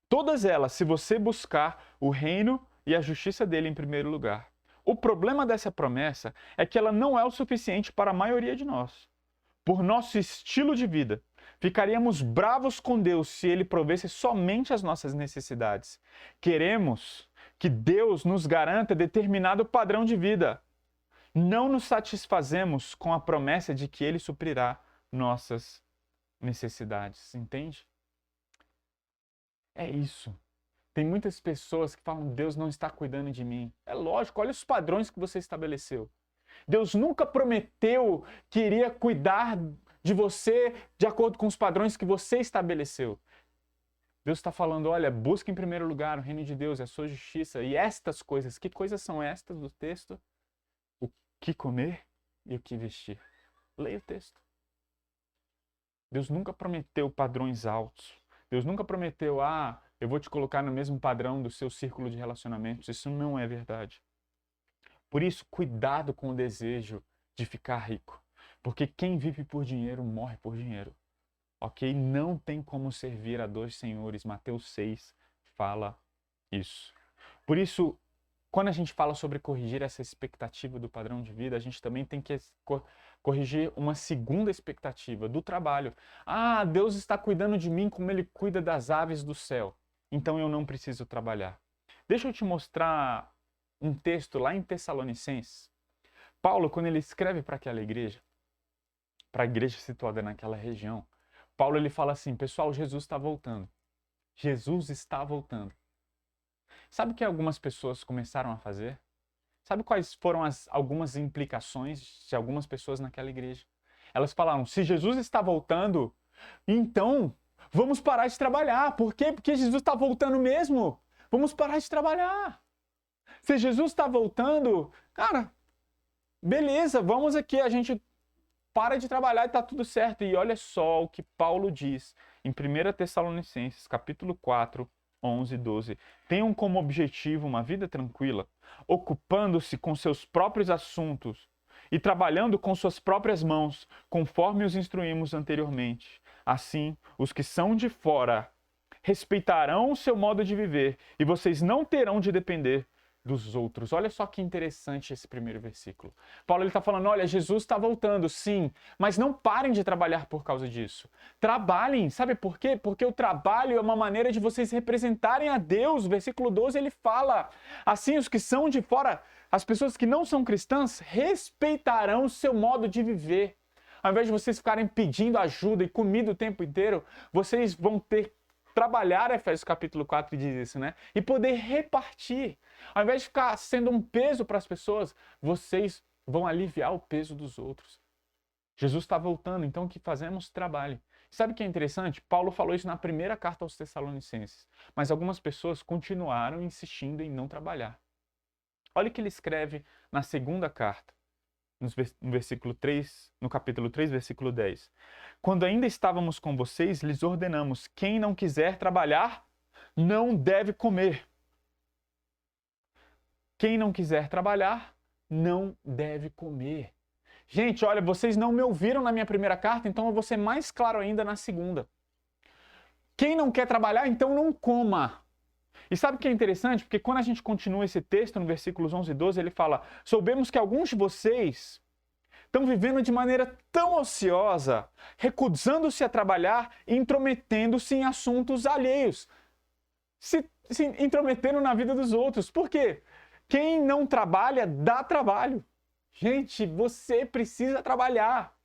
Todas elas, se você buscar o reino e a justiça dele em primeiro lugar. O problema dessa promessa é que ela não é o suficiente para a maioria de nós. Por nosso estilo de vida, ficaríamos bravos com Deus se ele provesse somente as nossas necessidades. Queremos que Deus nos garanta determinado padrão de vida. Não nos satisfazemos com a promessa de que ele suprirá nossas necessidades. Entende? É isso. Tem muitas pessoas que falam: Deus não está cuidando de mim. É lógico, olha os padrões que você estabeleceu. Deus nunca prometeu que iria cuidar de você de acordo com os padrões que você estabeleceu. Deus está falando: olha, busque em primeiro lugar o reino de Deus, a sua justiça. E estas coisas, que coisas são estas do texto? O que comer e o que vestir. Leia o texto. Deus nunca prometeu padrões altos. Deus nunca prometeu: eu vou te colocar no mesmo padrão do seu círculo de relacionamentos. Isso não é verdade. Por isso, cuidado com o desejo de ficar rico. Porque quem vive por dinheiro, morre por dinheiro. Ok? Não tem como servir a dois senhores. Mateus 6 fala isso. Por isso, quando a gente fala sobre corrigir essa expectativa do padrão de vida, a gente também tem que corrigir uma segunda expectativa do trabalho. Deus está cuidando de mim como Ele cuida das aves do céu. Então eu não preciso trabalhar. Deixa eu te mostrar um texto lá em Tessalonicenses. Paulo, quando ele escreve para aquela igreja, para a igreja situada naquela região, Paulo ele fala assim: pessoal, Jesus está voltando. Jesus está voltando. Sabe o que algumas pessoas começaram a fazer? Sabe quais foram algumas implicações de algumas pessoas naquela igreja? Elas falaram: se Jesus está voltando, então vamos parar de trabalhar. Por quê? Porque Jesus está voltando mesmo. Vamos parar de trabalhar. Se Jesus está voltando, cara, beleza, vamos aqui, a gente para de trabalhar e está tudo certo. E olha só o que Paulo diz em 1 Tessalonicenses, capítulo 4, 11 e 12. Tenham como objetivo uma vida tranquila, ocupando-se com seus próprios assuntos e trabalhando com suas próprias mãos, conforme os instruímos anteriormente. Assim, os que são de fora respeitarão o seu modo de viver e vocês não terão de depender dos outros. Olha só que interessante esse primeiro versículo. Paulo está falando: olha, Jesus está voltando, sim, mas não parem de trabalhar por causa disso. Trabalhem, sabe por quê? Porque o trabalho é uma maneira de vocês representarem a Deus. Versículo 12 ele fala: assim os que são de fora, as pessoas que não são cristãs, respeitarão o seu modo de viver. Ao invés de vocês ficarem pedindo ajuda e comida o tempo inteiro, vocês vão ter trabalhar, Efésios capítulo 4 diz isso, né? E poder repartir. Ao invés de ficar sendo um peso para as pessoas, vocês vão aliviar o peso dos outros. Jesus está voltando, então o que fazemos? Trabalhe. Sabe o que é interessante? Paulo falou isso na primeira carta aos Tessalonicenses, mas algumas pessoas continuaram insistindo em não trabalhar. Olha o que ele escreve na segunda carta, no versículo 3, no capítulo 3, versículo 10. Quando ainda estávamos com vocês, lhes ordenamos: quem não quiser trabalhar, não deve comer. Quem não quiser trabalhar, não deve comer. Gente, olha, vocês não me ouviram na minha primeira carta, então eu vou ser mais claro ainda na segunda. Quem não quer trabalhar, então não coma. E sabe o que é interessante? Porque quando a gente continua esse texto, no versículos 11 e 12, ele fala: soubemos que alguns de vocês estão vivendo de maneira tão ociosa, recusando-se a trabalhar e intrometendo-se em assuntos alheios. Se intrometendo na vida dos outros. Por quê? Quem não trabalha, dá trabalho. Gente, você precisa trabalhar.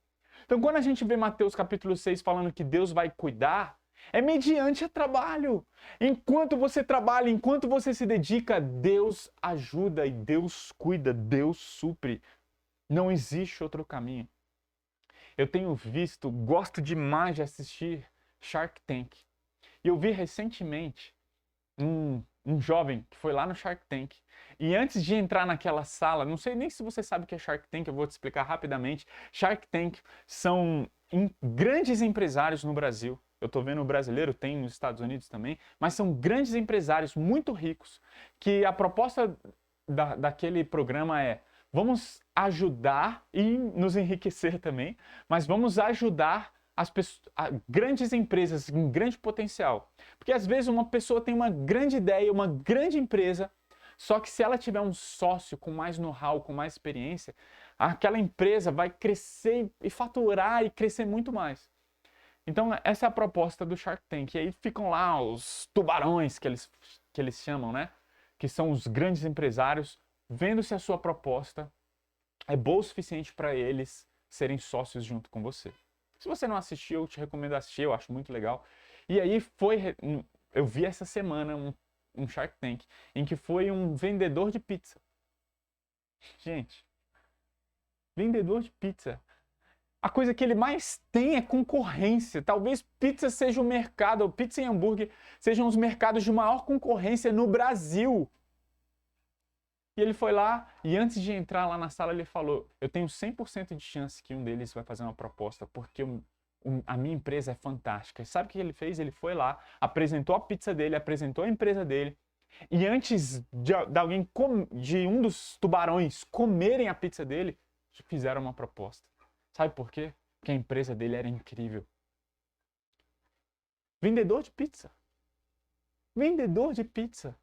Então, quando a gente vê Mateus capítulo 6 falando que Deus vai cuidar, É mediante a trabalho. Enquanto você trabalha, enquanto você se dedica, Deus ajuda e Deus cuida, Deus supre. Não existe outro caminho. Eu tenho visto, gosto demais de assistir Shark Tank. E eu vi recentemente um jovem que foi lá no Shark Tank. E antes de entrar naquela sala, não sei nem se você sabe o que é Shark Tank, eu vou te explicar rapidamente. Shark Tank são grandes empresários no Brasil. Eu estou vendo o brasileiro, tem nos Estados Unidos também, mas são grandes empresários muito ricos, que a proposta daquele programa é: vamos ajudar e nos enriquecer também, mas vamos ajudar grandes empresas com grande potencial. Porque às vezes uma pessoa tem uma grande ideia, uma grande empresa, só que se ela tiver um sócio com mais know-how, com mais experiência, aquela empresa vai crescer e faturar e crescer muito mais. Então essa é a proposta do Shark Tank. E aí ficam lá os tubarões que eles chamam, né? Que são os grandes empresários, vendo se a sua proposta é boa o suficiente para eles serem sócios junto com você. Se você não assistiu, eu te recomendo assistir, eu acho muito legal. E aí eu vi essa semana um Shark Tank, em que foi um vendedor de pizza. Gente, vendedor de pizza. A coisa que ele mais tem é concorrência. Talvez pizza seja o mercado, ou pizza e hambúrguer sejam os mercados de maior concorrência no Brasil. E ele foi lá, e antes de entrar lá na sala, ele falou: eu tenho 100% de chance que um deles vai fazer uma proposta, porque a minha empresa é fantástica. E sabe o que ele fez? Ele foi lá, apresentou a pizza dele, apresentou a empresa dele, e antes de um dos tubarões comerem a pizza dele, fizeram uma proposta. Sabe por quê? Porque a empresa dele era incrível. Vendedor de pizza. Vendedor de pizza.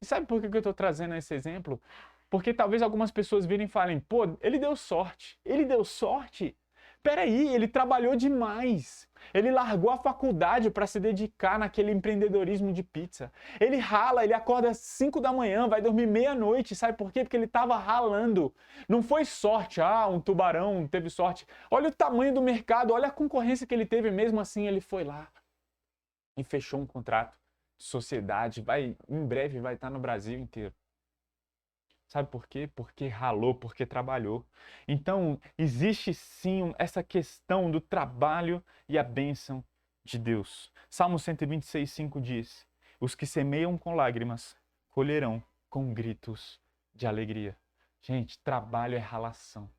E sabe por que eu estou trazendo esse exemplo? Porque talvez algumas pessoas virem e falem: pô, ele deu sorte. Ele deu sorte? Peraí, ele trabalhou demais. Ele largou a faculdade para se dedicar naquele empreendedorismo de pizza. Ele rala, ele acorda às 5 da manhã, vai dormir meia-noite. Sabe por quê? Porque ele estava ralando. Não foi sorte. Ah, um tubarão teve sorte. Olha o tamanho do mercado, olha a concorrência que ele teve. Mesmo assim, ele foi lá e fechou um contrato de sociedade. Em breve vai estar no Brasil inteiro. Sabe por quê? Porque ralou, porque trabalhou. Então, existe sim essa questão do trabalho e a bênção de Deus. Salmo 126:5 diz: os que semeiam com lágrimas colherão com gritos de alegria. Gente, trabalho é ralação.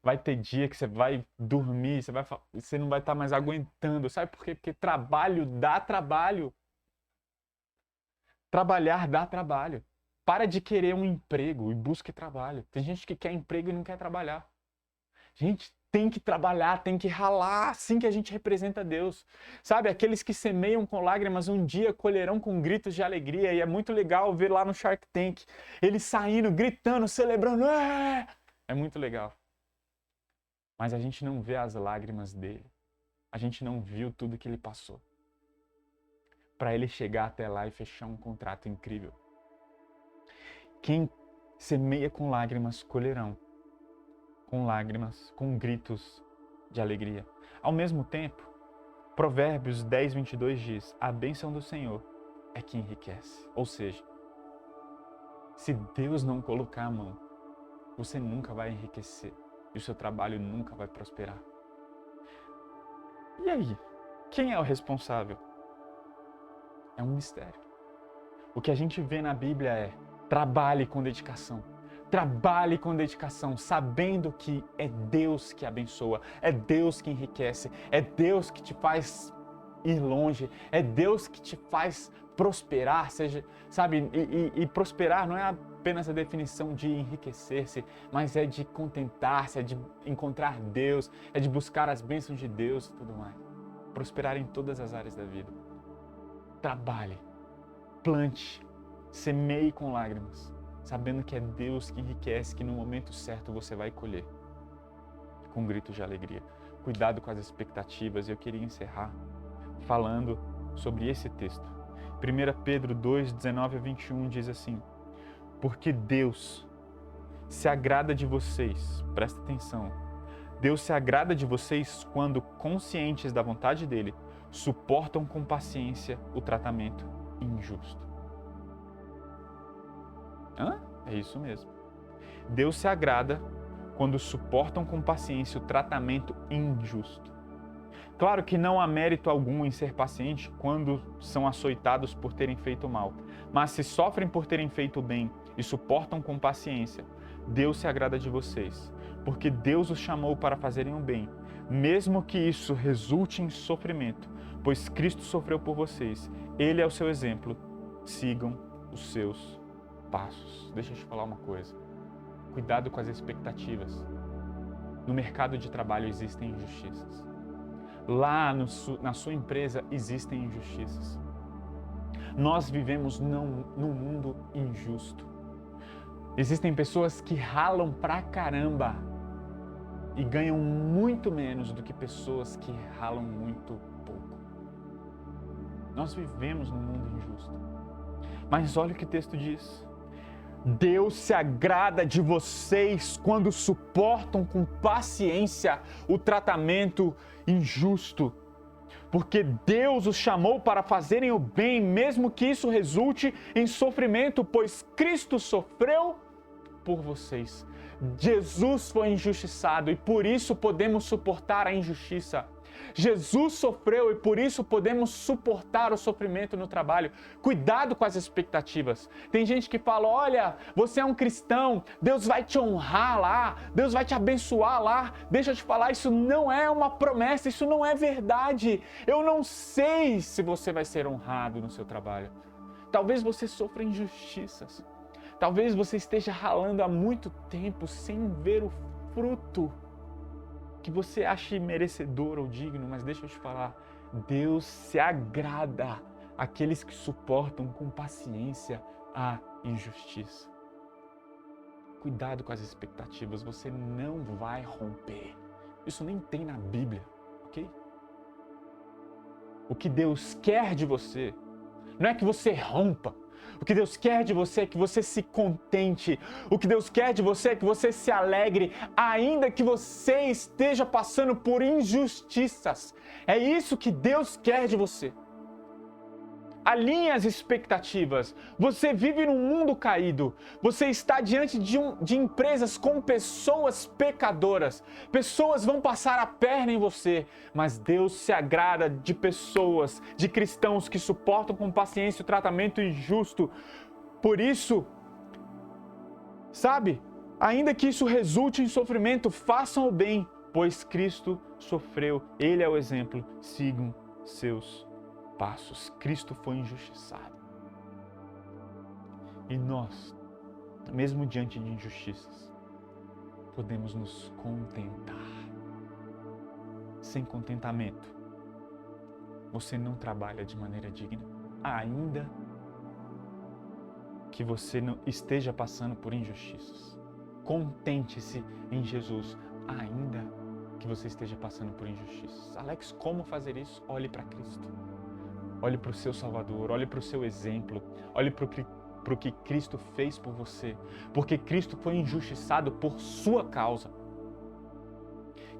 Vai ter dia que você vai dormir, você não vai estar mais aguentando. Sabe por quê? Porque trabalho dá trabalho. Trabalhar dá trabalho. Para de querer um emprego e busque trabalho. Tem gente que quer emprego e não quer trabalhar. Gente, tem que trabalhar, tem que ralar, assim que a gente representa Deus. Sabe, aqueles que semeiam com lágrimas um dia colherão com gritos de alegria. E é muito legal ver lá no Shark Tank eles saindo, gritando, celebrando. É muito legal. Mas a gente não vê as lágrimas dele. A gente não viu tudo que ele passou para ele chegar até lá e fechar um contrato incrível. Quem semeia com lágrimas colherão com lágrimas, com gritos de alegria. Ao mesmo tempo, Provérbios 10:22 diz: a bênção do Senhor é que enriquece. Ou seja, se Deus não colocar a mão, você nunca vai enriquecer e o seu trabalho nunca vai prosperar. E aí, quem é o responsável? É um mistério. O que a gente vê na Bíblia é: trabalhe com dedicação. Trabalhe com dedicação, sabendo que é Deus que abençoa, é Deus que enriquece, é Deus que te faz ir longe, é Deus que te faz prosperar, sabe? E prosperar não é apenas a definição de enriquecer-se, mas é de contentar-se, é de encontrar Deus, é de buscar as bênçãos de Deus e tudo mais. Prosperar em todas as áreas da vida. Trabalhe, plante, semeie com lágrimas, sabendo que é Deus que enriquece, que no momento certo você vai colher com gritos de alegria. Cuidado com as expectativas. Eu queria encerrar falando sobre esse texto. 1 Pedro 2:19-21 diz assim: porque Deus se agrada de vocês, presta atenção, Deus se agrada de vocês quando, conscientes da vontade dele, suportam com paciência o tratamento injusto. É isso mesmo. Deus se agrada quando suportam com paciência o tratamento injusto. Claro que não há mérito algum em ser paciente quando são açoitados por terem feito mal, mas se sofrem por terem feito bem e suportam com paciência, Deus se agrada de vocês, porque Deus os chamou para fazerem o bem, mesmo que isso resulte em sofrimento, pois Cristo sofreu por vocês. Ele é o seu exemplo. Sigam os seus passos. Deixa eu te falar uma coisa. Cuidado com as expectativas. No mercado de trabalho existem injustiças. Lá na sua empresa existem injustiças. Nós vivemos num mundo injusto. Existem pessoas que ralam pra caramba e ganham muito menos do que pessoas que ralam muito pouco. Nós vivemos num mundo injusto. Mas olha o que o texto diz. Deus se agrada de vocês quando suportam com paciência o tratamento injusto. Porque Deus os chamou para fazerem o bem, mesmo que isso resulte em sofrimento, pois Cristo sofreu por vocês. Jesus foi injustiçado e por isso podemos suportar a injustiça. Jesus sofreu e por isso podemos suportar o sofrimento no trabalho. Cuidado com as expectativas. Tem gente que fala, olha, você é um cristão, Deus vai te honrar lá, Deus vai te abençoar lá. Deixa eu te falar, isso não é uma promessa, isso não é verdade. Eu não sei se você vai ser honrado no seu trabalho. Talvez você sofra injustiças. Talvez você esteja ralando há muito tempo sem ver o fruto que você ache merecedor ou digno, mas deixa eu te falar, Deus se agrada àqueles que suportam com paciência a injustiça. Cuidado com as expectativas, você não vai romper. Isso nem tem na Bíblia, ok? O que Deus quer de você não é que você rompa. O que Deus quer de você é que você se contente. O que Deus quer de você é que você se alegre, ainda que você esteja passando por injustiças. É isso que Deus quer de você. Alinhe as expectativas. Você vive num mundo caído. Você está diante de empresas com pessoas pecadoras. Pessoas vão passar a perna em você. Mas Deus se agrada de pessoas, de cristãos que suportam com paciência o tratamento injusto. Por isso, sabe, ainda que isso resulte em sofrimento, façam o bem, pois Cristo sofreu. Ele é o exemplo. Sigam seus passos. Cristo foi injustiçado. E nós, mesmo diante de injustiças, podemos nos contentar. Sem contentamento, você não trabalha de maneira digna, ainda que você não esteja passando por injustiças. Contente-se em Jesus, ainda que você esteja passando por injustiças. Alex, como fazer isso? Olhe para Cristo. Olhe para o seu Salvador, olhe para o seu exemplo, olhe para o que Cristo fez por você, porque Cristo foi injustiçado por sua causa.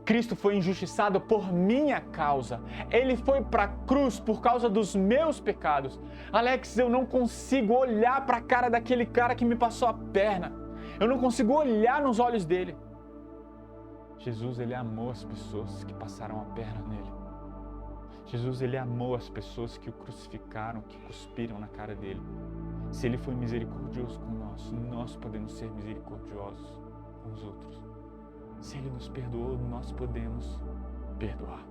Cristo foi injustiçado por minha causa. Ele foi para a cruz por causa dos meus pecados. Alex, eu não consigo olhar para a cara daquele cara que me passou a perna. Eu não consigo olhar nos olhos dele. Jesus, ele amou as pessoas que passaram a perna nele. Jesus, ele amou as pessoas que o crucificaram, que cuspiram na cara dele. Se ele foi misericordioso com nós, nós podemos ser misericordiosos com os outros. Se ele nos perdoou, nós podemos perdoar.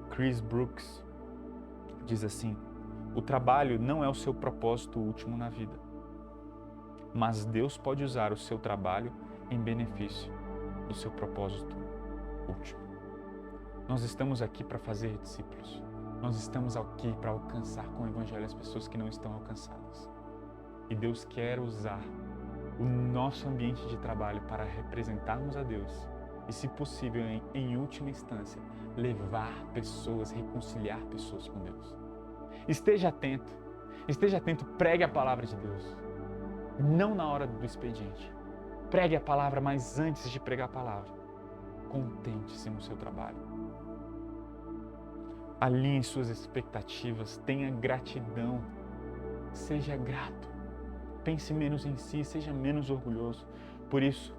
Chris Brooks diz assim: o trabalho não é o seu propósito último na vida, mas Deus pode usar o seu trabalho em benefício do seu propósito último. Nós estamos aqui para fazer discípulos. Nós estamos aqui para alcançar com o Evangelho as pessoas que não estão alcançadas. E Deus quer usar o nosso ambiente de trabalho para representarmos a Deus e, se possível, em última instância, levar pessoas, reconciliar pessoas com Deus. Esteja atento, pregue a palavra de Deus. Não na hora do expediente. Pregue a palavra, mas antes de pregar a palavra, Contente-se no seu trabalho. Alinhe suas expectativas, tenha gratidão, seja grato. Pense menos em si, seja menos orgulhoso. Por isso,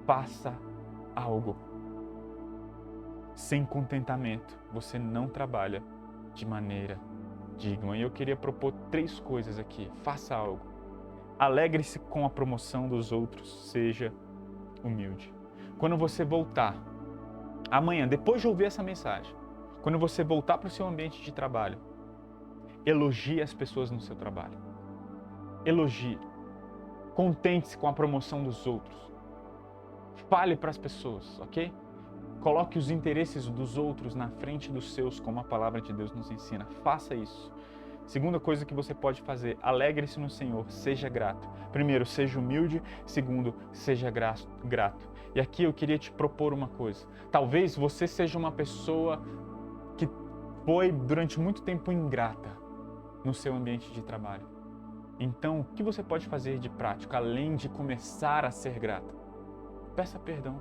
faça algo. Sem contentamento, você não trabalha de maneira digna. E eu queria propor 3 coisas aqui. Faça algo. Alegre-se com a promoção dos outros, seja humilde. Quando você voltar, amanhã, depois de ouvir essa mensagem, quando você voltar para o seu ambiente de trabalho, elogie as pessoas no seu trabalho. Elogie. Contente-se com a promoção dos outros. Fale para as pessoas, ok? Coloque os interesses dos outros na frente dos seus, como a palavra de Deus nos ensina. Faça isso. Segunda coisa que você pode fazer, alegre-se no Senhor, seja grato. Primeiro, seja humilde. Segundo, seja grato. E aqui eu queria te propor uma coisa. Talvez você seja uma pessoa que foi durante muito tempo ingrata no seu ambiente de trabalho. Então, o que você pode fazer de prático, além de começar a ser grato? Peça perdão.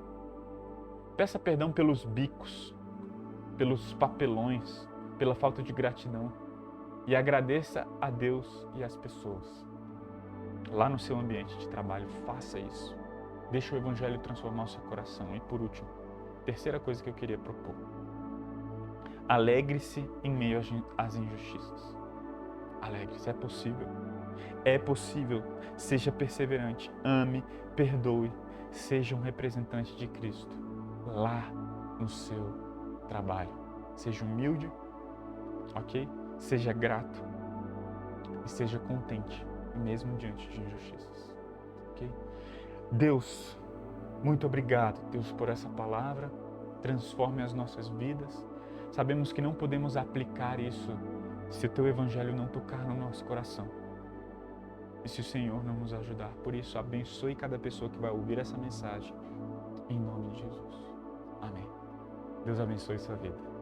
Peça perdão pelos bicos, pelos papelões, pela falta de gratidão. E agradeça a Deus e às pessoas. Lá no seu ambiente de trabalho, faça isso. Deixa o Evangelho transformar o seu coração. E por último, terceira coisa que eu queria propor. Alegre-se em meio às injustiças. Alegre-se, é possível. É possível. Seja perseverante, ame, perdoe, seja um representante de Cristo lá no seu trabalho. Seja humilde, ok? Seja grato e seja contente, mesmo diante de injustiças, ok? Deus, muito obrigado, Deus, por essa palavra. Transforme as nossas vidas. Sabemos que não podemos aplicar isso se o Teu Evangelho não tocar no nosso coração e se o Senhor não nos ajudar. Por isso, abençoe cada pessoa que vai ouvir essa mensagem, em nome de Jesus. Amém. Deus abençoe sua vida.